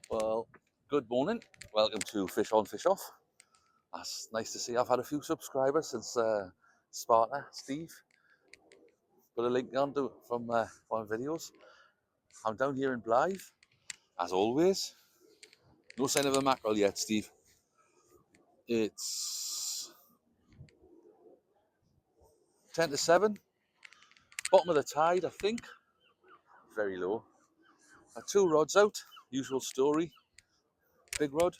Well, good morning. Welcome to Fish On, Fish Off. That's nice to see. I've had a few subscribers since Sparta, Steve. Put a link on to from one of my videos. I'm down here in Blyth, as always. No sign of a mackerel yet, Steve. It's 10 to 7. Bottom of the tide, I think. Very low. I've 2 rods out. Usual story. Big rod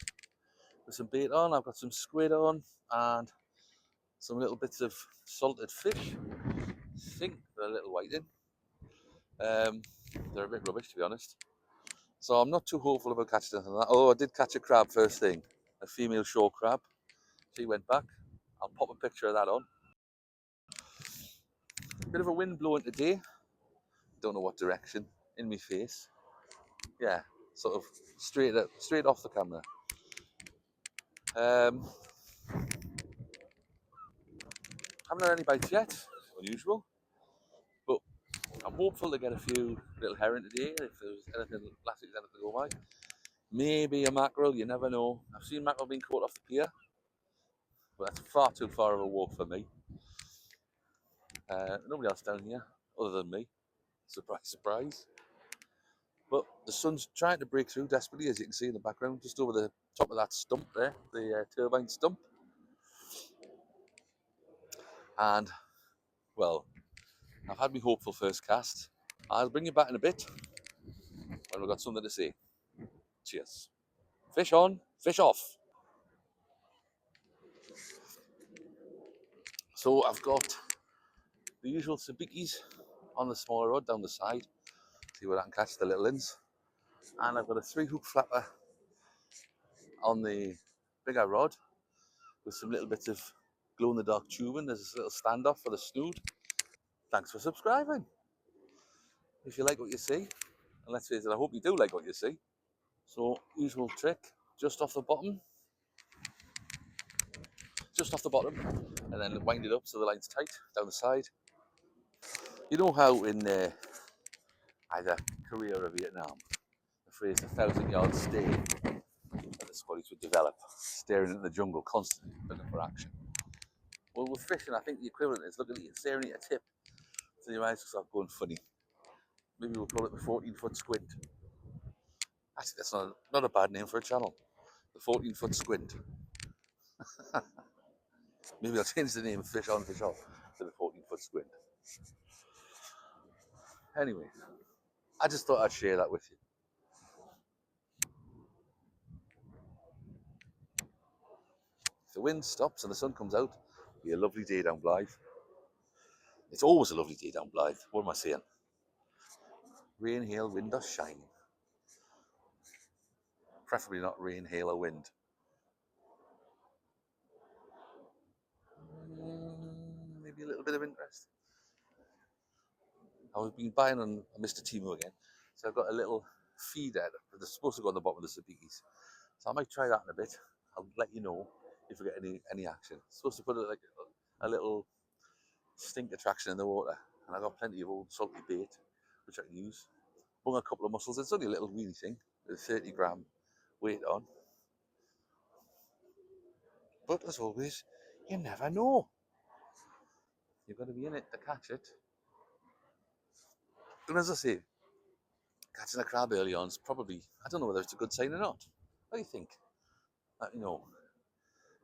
with some bait on. I've got some squid on and some little bits of salted fish. I think they're a little whiting. They're a bit rubbish, to be honest. So I'm not too hopeful about catching anything like that. Although I did catch a crab first thing, a female shore crab. She went back. I'll pop a picture of that on. Bit of a wind blowing today. Don't know what direction. In my face. Yeah, sort of straight off the camera. Haven't had any bites yet. Unusual. But I'm hopeful to get a few little herring today. If there's anything, last week's anything to go by. Maybe a mackerel, you never know. I've seen mackerel being caught off the pier, but that's far too far of a walk for me. Nobody else down here other than me. Surprise, surprise. But the sun's trying to break through desperately, as you can see in the background, just over the top of that stump there, the turbine stump. And, well, I've had my hopeful first cast. I'll bring you back in a bit when we've got something to say. Cheers. Fish on, fish off. So I've got the usual sabikis on the smaller rod down the side. See where I can catch the little ins. And I've got a 3-hook flapper on the bigger rod with some little bits of glow-in-the-dark tubing. There's a little standoff for the snood. Thanks for subscribing. If you like what you see, and let's face it, I hope you do like what you see. So, usual trick, just off the bottom, and then wind it up so the line's tight down the side. You know how in either Korea or Vietnam, the phrase 1,000-yard stare, that's what it would develop, staring into the jungle constantly, looking for action. Well, with fishing, I think the equivalent is looking at you, staring at your tip, so your eyes start going funny. Maybe we'll call it the 14-foot squint. Actually, that's not a bad name for a channel. The 14-foot squint. Maybe I'll change the name of Fish On, Fish Off to the 14-foot squint. Anyway, I just thought I'd share that with you. If the wind stops and the sun comes out, it'll be a lovely day down Blyth. It's always a lovely day down Blyth. What am I saying? Rain, hail, wind or shine. Preferably not rain, hail or wind. Maybe a little bit of interest. I've been buying on Mr. Timo again. So I've got a little feeder that's supposed to go on the bottom of the sabikis. So I might try that in a bit. I'll let you know if we get any action. It's supposed to put like a little stink attraction in the water. And I've got plenty of old salty bait, which I can use. Bung a couple of mussels. It's only a little weeny thing with a 30-gram weight on. But as always, you never know. You've got to be in it to catch it. And as I say, catching a crab early on is probably, I don't know whether it's a good sign or not. What do you think?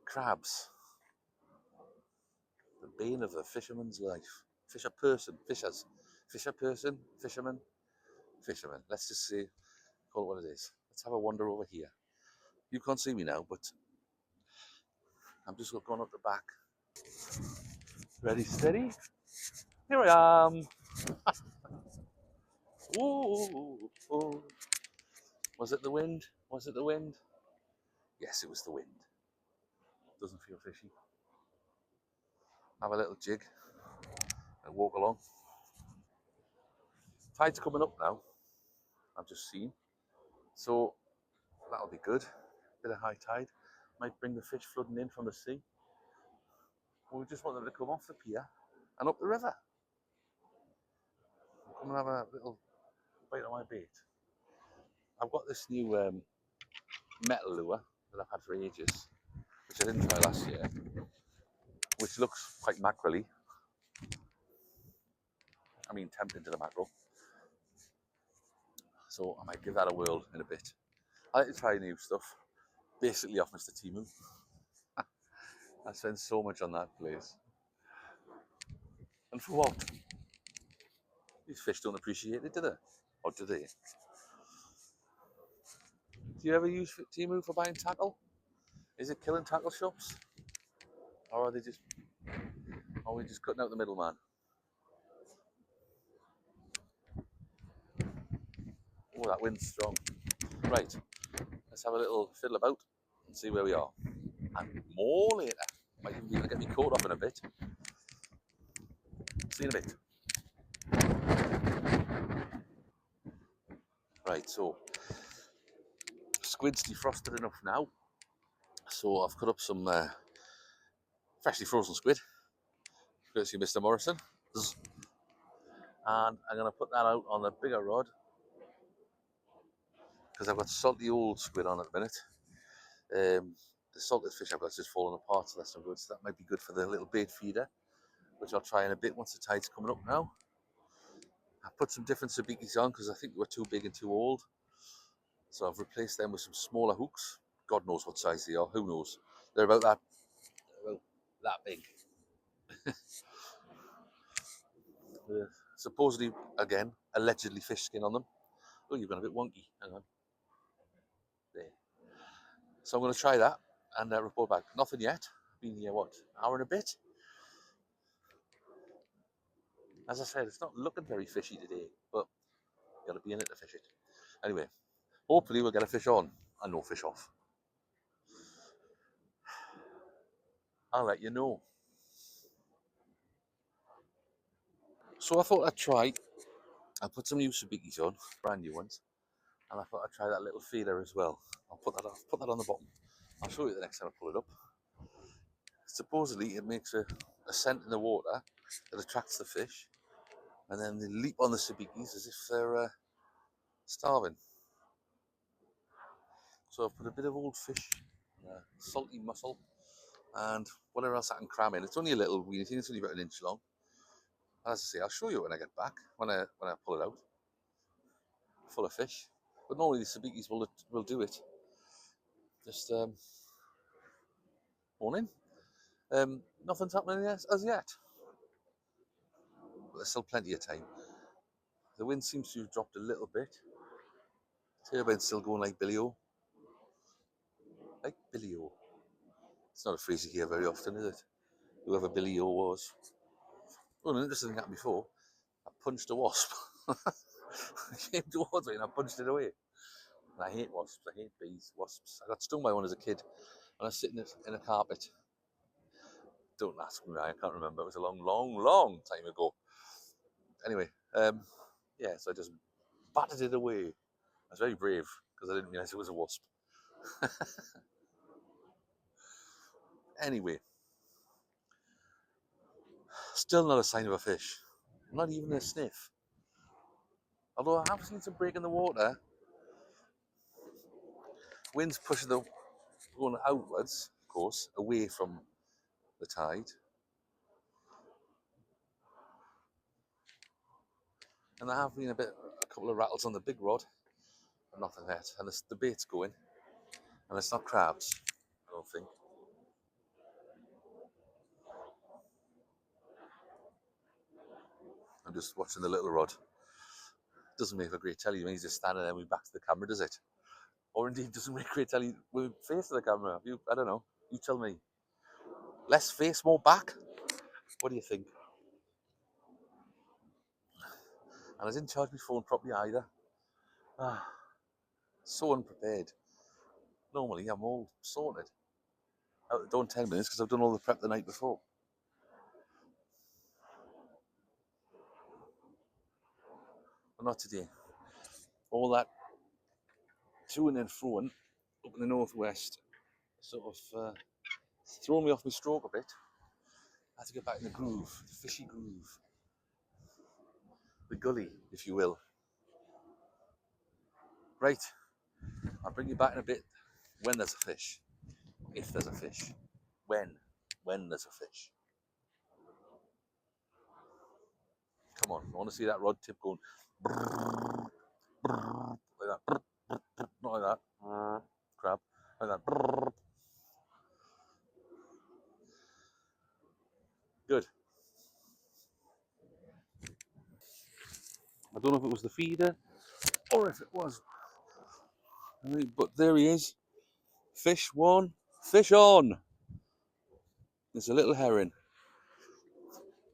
Crabs, the bane of the fisherman's life. Fisherman. Let's just say, call it what it is. Let's have a wander over here. You can't see me now, but I'm just going up the back. Ready, steady. Here I am. Ooh, ooh. Was it the wind? Yes, it was the wind. Doesn't feel fishy. Have a little jig and walk along. Tide's coming up now. I've just seen. So that'll be good. Bit of high tide. Might bring the fish flooding in from the sea. Well, we just want them to come off the pier and up the river. Come and have a little bite of my bait. I've got this new metal lure that I've had for ages, which I didn't try last year, which looks quite mackerel-y. I mean, tempting to the mackerel. So I might give that a whirl in a bit. I like to try new stuff, basically off Mr. Timu. I spend so much on that place. And for what? These fish don't appreciate it, do they? Or do they? Do you ever use Timu for buying tackle? Is it killing tackle shops? Or are we just cutting out the middleman? Oh, that wind's strong. Right, let's have a little fiddle about and see where we are. And more later. Might even be able to get me coat up in a bit. See you in a bit. Right, so squid's defrosted enough now. So I've cut up some freshly frozen squid, courtesy Mr. Morrison. And I'm going to put that out on a bigger rod because I've got salty old squid on at the minute. The salted fish I've got is just falling apart, so that's no good. So that might be good for the little bait feeder, which I'll try in a bit once the tide's coming up now. I put some different sabikis on because I think they were too big and too old. So I've replaced them with some smaller hooks. God knows what size they are, who knows? They're about that big. Supposedly, again, allegedly fish skin on them. Oh, you've gone a bit wonky. Hang on. There. So I'm going to try that and report back. Nothing yet. Been here, what, hour and a bit? As I said, it's not looking very fishy today, but you got to be in it to fish it. Anyway, hopefully we'll get a fish on and no fish off. I'll let you know. So I thought I'd try. I put some new sabikis on, brand new ones, and I thought I'd try that little feeder as well. I'll put that on the bottom. I'll show you the next time I pull it up. Supposedly it makes a scent in the water that attracts the fish, and then they leap on the sabikis as if they're starving. So I've put a bit of old fish, salty mussel, and whatever else I can cram in. It's only a little weeny thing, it's only about an inch long. As I say, I'll show you when I get back, when I pull it out. Full of fish. But normally the sabikis will do it. Just morning. Nothing's happening as yet. But there's still plenty of time. The wind seems to have dropped a little bit. Turbine's still going like Billy O. Like Billy O. It's not a phrase you hear very often, is it? Whoever Billy O was. Well, an interesting thing happened before. I punched a wasp. It came towards me and I punched it away. And I hate wasps. I hate bees, wasps. I got stung by one as a kid when I was sitting in a carpet. Don't ask me, I can't remember. It was a long, long, long time ago. Anyway, yeah, so I just batted it away. I was very brave because I didn't realise it was a wasp. Anyway, still not a sign of a fish. Not even a sniff. Although I have seen some break in the water. Wind's pushing the going outwards, of course, away from the tide. And there have been a couple of rattles on the big rod, but nothing yet. And the bait's going, and it's not crabs, I don't think. I'm just watching the little rod. Doesn't make a great telly when he's just standing there with back to the camera, does it? Or indeed doesn't make great telly with face to the camera. I don't know. You tell me. Less face, more back? What do you think? And I didn't charge my phone properly either. So unprepared. Normally I'm all sorted. Out the door in 10 minutes because I've done all the prep the night before. But not today. All that to-ing and fro-ing up in the northwest sort of thrown me off my stroke a bit. I had to get back in the groove, the fishy groove. The gully, if you will. Right, I'll bring you back in a bit. when there's a fish. If there's a fish. When there's a fish. Come on, I want to see that rod tip going brrr, brrr, like that. Brrr, brrr, brrr, not like that. Brrr, crab. Like that. Brrr. Good. I don't know if it was the feeder or if it was. But there he is. Fish one. Fish on. There's a little herring.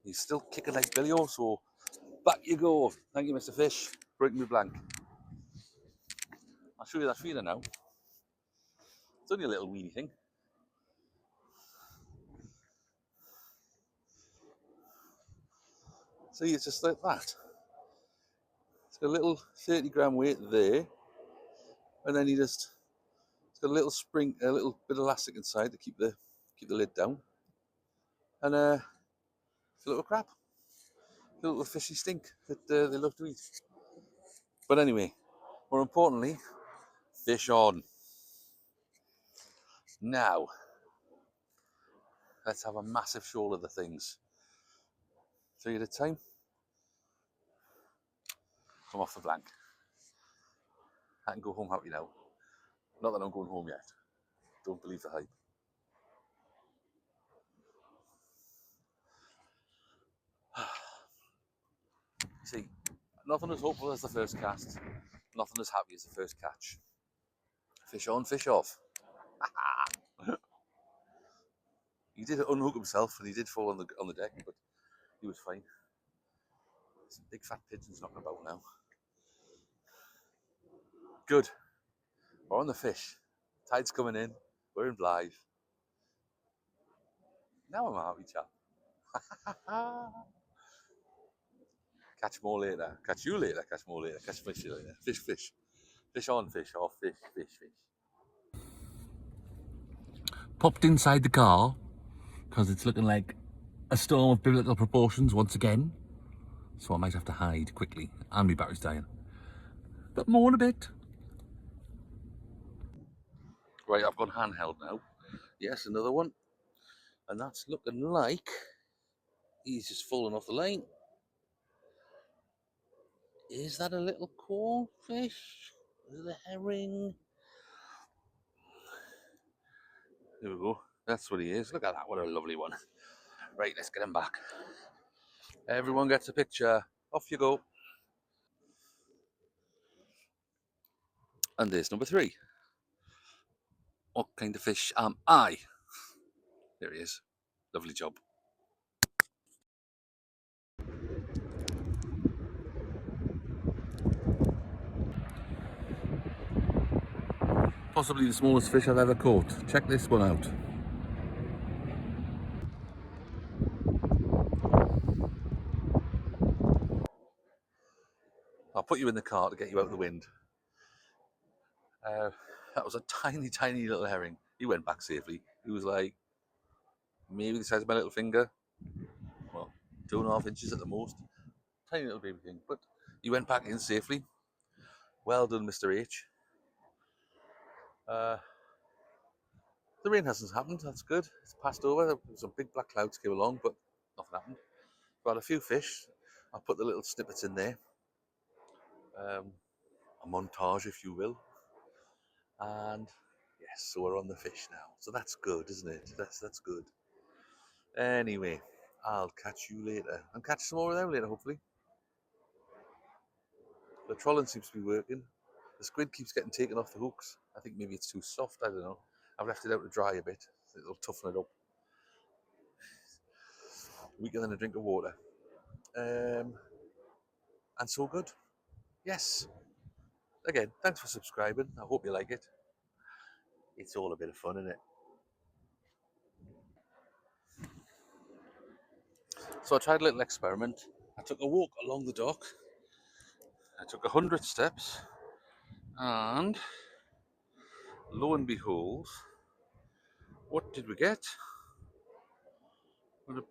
He's still kicking like Billy O, so back you go. Thank you, Mr. Fish. Breaking me blank. I'll show you that feeder now. It's only a little weeny thing. See, it's just like that. It's got a little 30-gram weight there, and then it's got a little spring, a little bit of elastic inside to keep the lid down, and a little crab, a little fishy stink that they love to eat. But anyway, more importantly, fish on. Now, let's have a massive shoal of the things. 3 at a time. Come off the blank. I can go home happy now. Not that I'm going home yet. Don't believe the hype. See, nothing as hopeful as the first cast. Nothing as happy as the first catch. Fish on, fish off. He did unhook himself and he did fall on the deck, but he was fine. Some big fat pigeons knocking about now. Good. We're on the fish. Tide's coming in. We're in Blyth. Now I'm a happy chap. Catch more later. Catch you later. Catch more later. Catch fish later. Fish, fish. Fish on, fish off. Fish, fish, fish. Popped inside the car because it's looking like a storm of biblical proportions once again. So I might have to hide quickly and my battery's dying. But more in a bit. Right, I've gone handheld now. Yes, another one. And that's looking like he's just fallen off the line. Is that a little cornfish? Is it a herring? There we go. That's what he is. Look at that. What a lovely one. Right, let's get him back. Everyone gets a picture. Off you go. And there's number 3. What kind of fish am I? There he is. Lovely job. Possibly the smallest fish I've ever caught. Check this one out. I'll put you in the car to get you out of the wind. That was a tiny, tiny little herring. He went back safely. He was like maybe the size of my little finger. Well, 2.5 inches at the most. Tiny little baby thing. But he went back in safely. Well done, Mr. H. The rain hasn't happened. That's good. It's passed over. Some big black clouds came along, but nothing happened. Got a few fish. I'll put the little snippets in there. A montage, if you will. And yes, so we're on the fish now. So that's good, isn't it? That's good. Anyway, I'll catch you later. And catch some more of them later, hopefully. The trolling seems to be working. The squid keeps getting taken off the hooks. I think maybe it's too soft, I don't know. I've left it out to dry a bit. It'll toughen it up. Weaker than a drink of water. And so good. Yes. Again, thanks for subscribing. I hope you like it. It's all a bit of fun, isn't it? So I tried a little experiment. I took a walk along the dock. I took 100 steps, and lo and behold, what did we get? A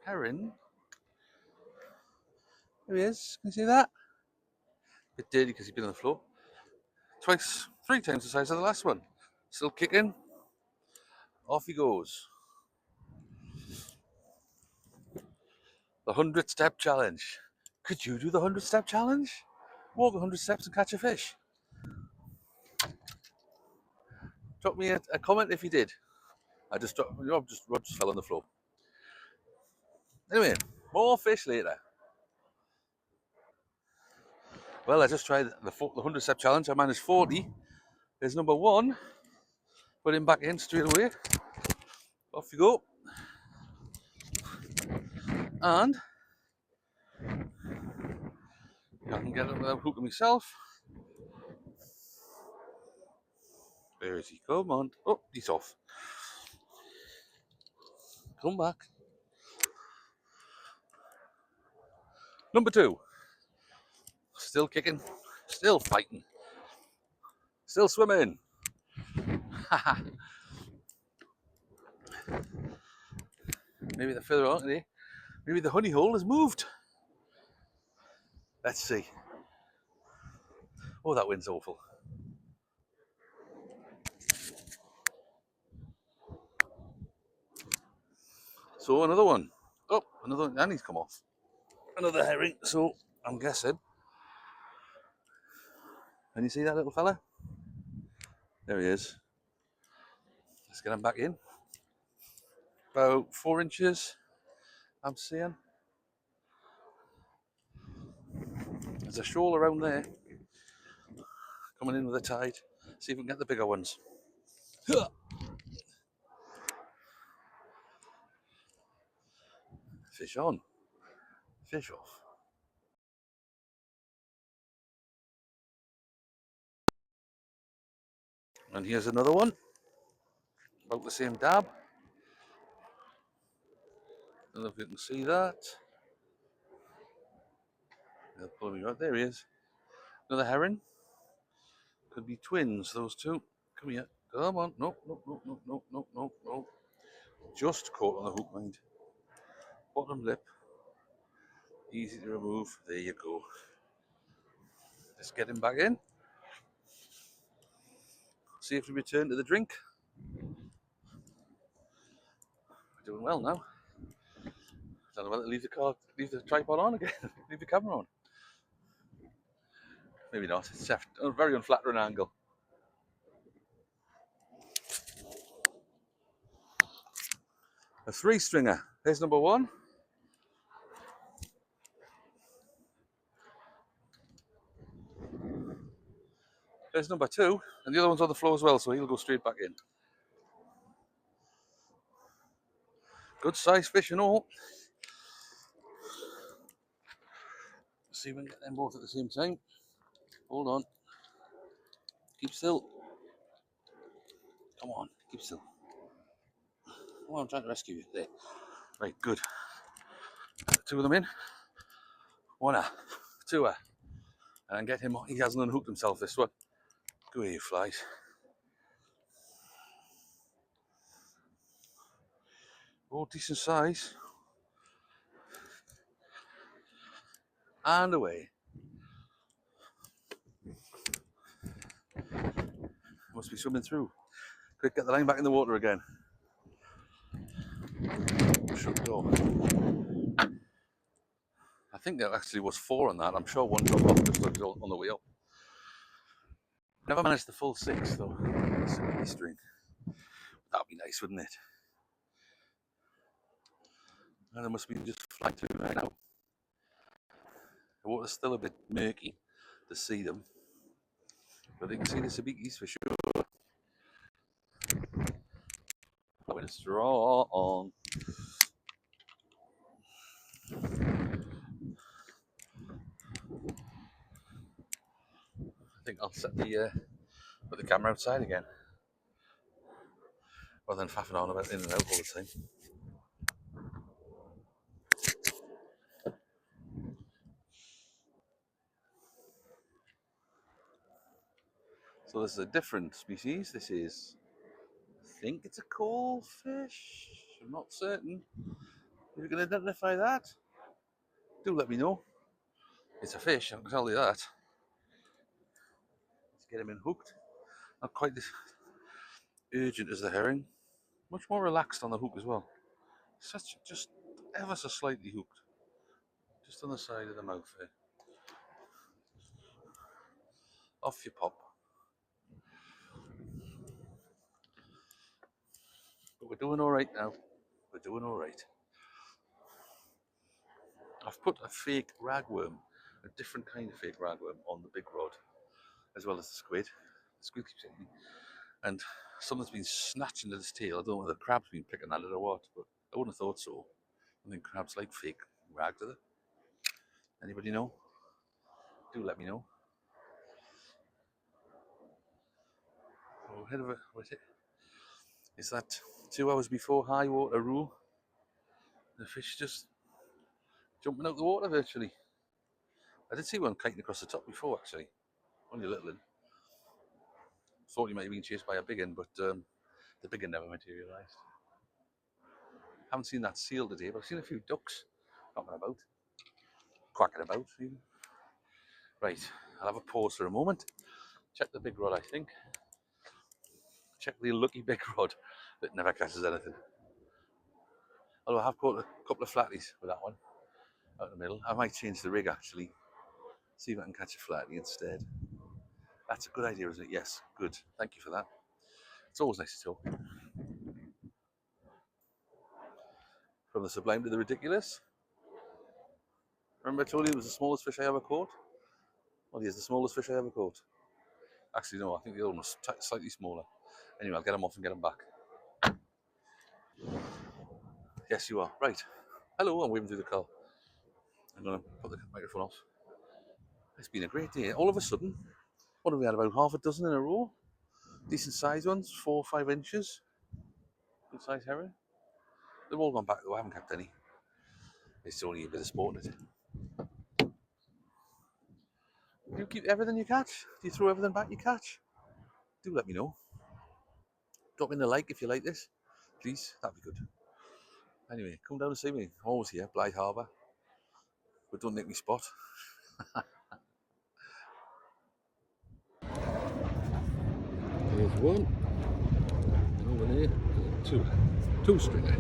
herring. There he is. Can you see that? A bit dirty because he's been on the floor. three times the size of the last one. Still kicking. Off he goes. The 100-step challenge. Could you do the 100-step challenge? Walk 100 steps and catch a fish. Drop me a comment if you did. Rod just fell on the floor. Anyway, more fish later. Well, I just tried the 100-step challenge. I managed 40. There's number one. Put him back in straight away. Off you go. And I can get him without hooking myself. Where is he? Come on. Oh, he's off. Come back. Number two. Still kicking. Still fighting. Still swimming. Maybe they're further on today. Maybe the honey hole has moved. Let's see. Oh, that wind's awful. So another one. Oh, another one. And he's come off. Another herring. So I'm guessing. Can you see that little fella? There he is. Let's get him back in. About 4 inches, I'm seeing. There's a shoal around there. Coming in with the tide. See if we can get the bigger ones. Fish on. Fish off. And here's another one. About the same dab. I don't know if you can see that. They'll pull me right. There he is. Another herring. Could be twins, those two. Come here. Come on. No, no, no, no, no, no, no, no. Just caught on the hook, mind. Bottom lip. Easy to remove. There you go. Just get him back in. See if we return to the drink. We're doing well now. Don't know whether to leave the tripod on again, leave the camera on. Maybe not. It's a very unflattering angle. A 3-stringer. There's number one. There's number two, and the other one's on the floor as well, so he'll go straight back in. Good size fish and all. Let's see if we can get them both at the same time. Hold on. Keep still. Come on, keep still. Come on, I'm trying to rescue you. There. Right, good. Two of them in. One, two, and get him on. He hasn't unhooked himself this one. Go here, you flies. Oh, decent size. And away. Must be swimming through. Quick, get the line back in the water again. Shut the door. I think there actually was 4 on that. I'm sure one dropped off just on the way up. Never managed the full 6 though. String. That'd be nice, wouldn't it? And they must be just flying through right now. The water's still a bit murky to see them, but you can see the sabikis for sure. Going strong. I think I'll put the camera outside again, rather than faffing on about in and out all the time. So this is a different species. This is, I think it's a coal fish. I'm not certain. If you can identify that, do let me know. It's a fish, I can tell you that. to get him in hooked. Not quite as urgent as the herring. Much more relaxed on the hook as well. Just ever so slightly hooked. Just on the side of the mouth there. Off you pop. But we're doing all right now. We're doing all right. I've put a fake ragworm, a different kind of fake ragworm, on the big rod, as well as the squid. The squid keeps hitting me. And something's been snatching at its tail. I don't know whether the crab's been picking at it or what, but I wouldn't have thought so. I think crabs like fake rag, do they? Anybody know? Do let me know. So ahead of it, what is that 2 hours before high water rule? The fish just jumping out the water virtually. I did see one kiting across the top before, actually. Only a little one. Thought he might have been chased by a big one, but the big one never materialised. Haven't seen that seal today, but I've seen a few ducks knocking about, quacking about even. Right, I'll have a pause for a moment. Check the big rod, I think. Check the lucky big rod that never catches anything. Although I have caught a couple of flatties with that one out in the middle. I might change the rig actually. See if I can catch a flatty instead. That's a good idea, isn't it? Yes, good. Thank you for that. It's always nice to talk. From the sublime to the ridiculous. Remember I told you it was the smallest fish I ever caught? Well, he is the smallest fish I ever caught. Actually, no, I think the other one was slightly smaller. Anyway, I'll get him off and get him back. Yes, you are. Right. Hello, I'm waving through the car. I'm going to put the microphone off. It's been a great day. All of a sudden, what have we had, about half a dozen in a row? Decent sized ones, 4 or 5 inches. Good sized herring. They've all gone back though, I haven't kept any. It's only a bit of sport, isn't it? Do you keep everything you catch? Do you throw everything back you catch? Do let me know. Drop in a like if you like this. Please, that'd be good. Anyway, come down and see me. I'm always here, Blyth Harbour. But don't nick me spot. There's one. Over there. Two. Two stringer.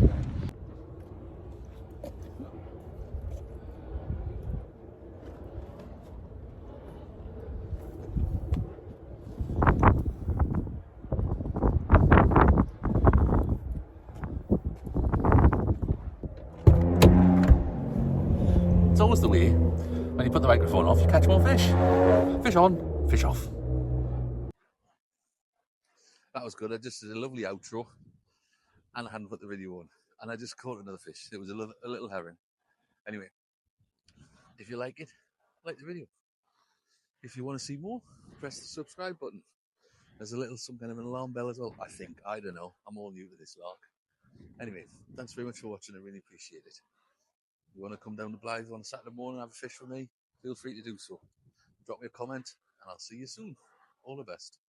It's always the way. When you put the microphone off, you catch more fish. Fish on, fish off. That was good. I just did a lovely outro and I hadn't put the video on. And I just caught another fish. It was a little herring. Anyway, if you like it, like the video. If you want to see more, press the subscribe button. There's some kind of an alarm bell as well, I think. I don't know. I'm all new to this lark. Anyway, thanks very much for watching. I really appreciate it. If you want to come down to Blyth on a Saturday morning and have a fish with me, feel free to do so. Drop me a comment and I'll see you soon. All the best.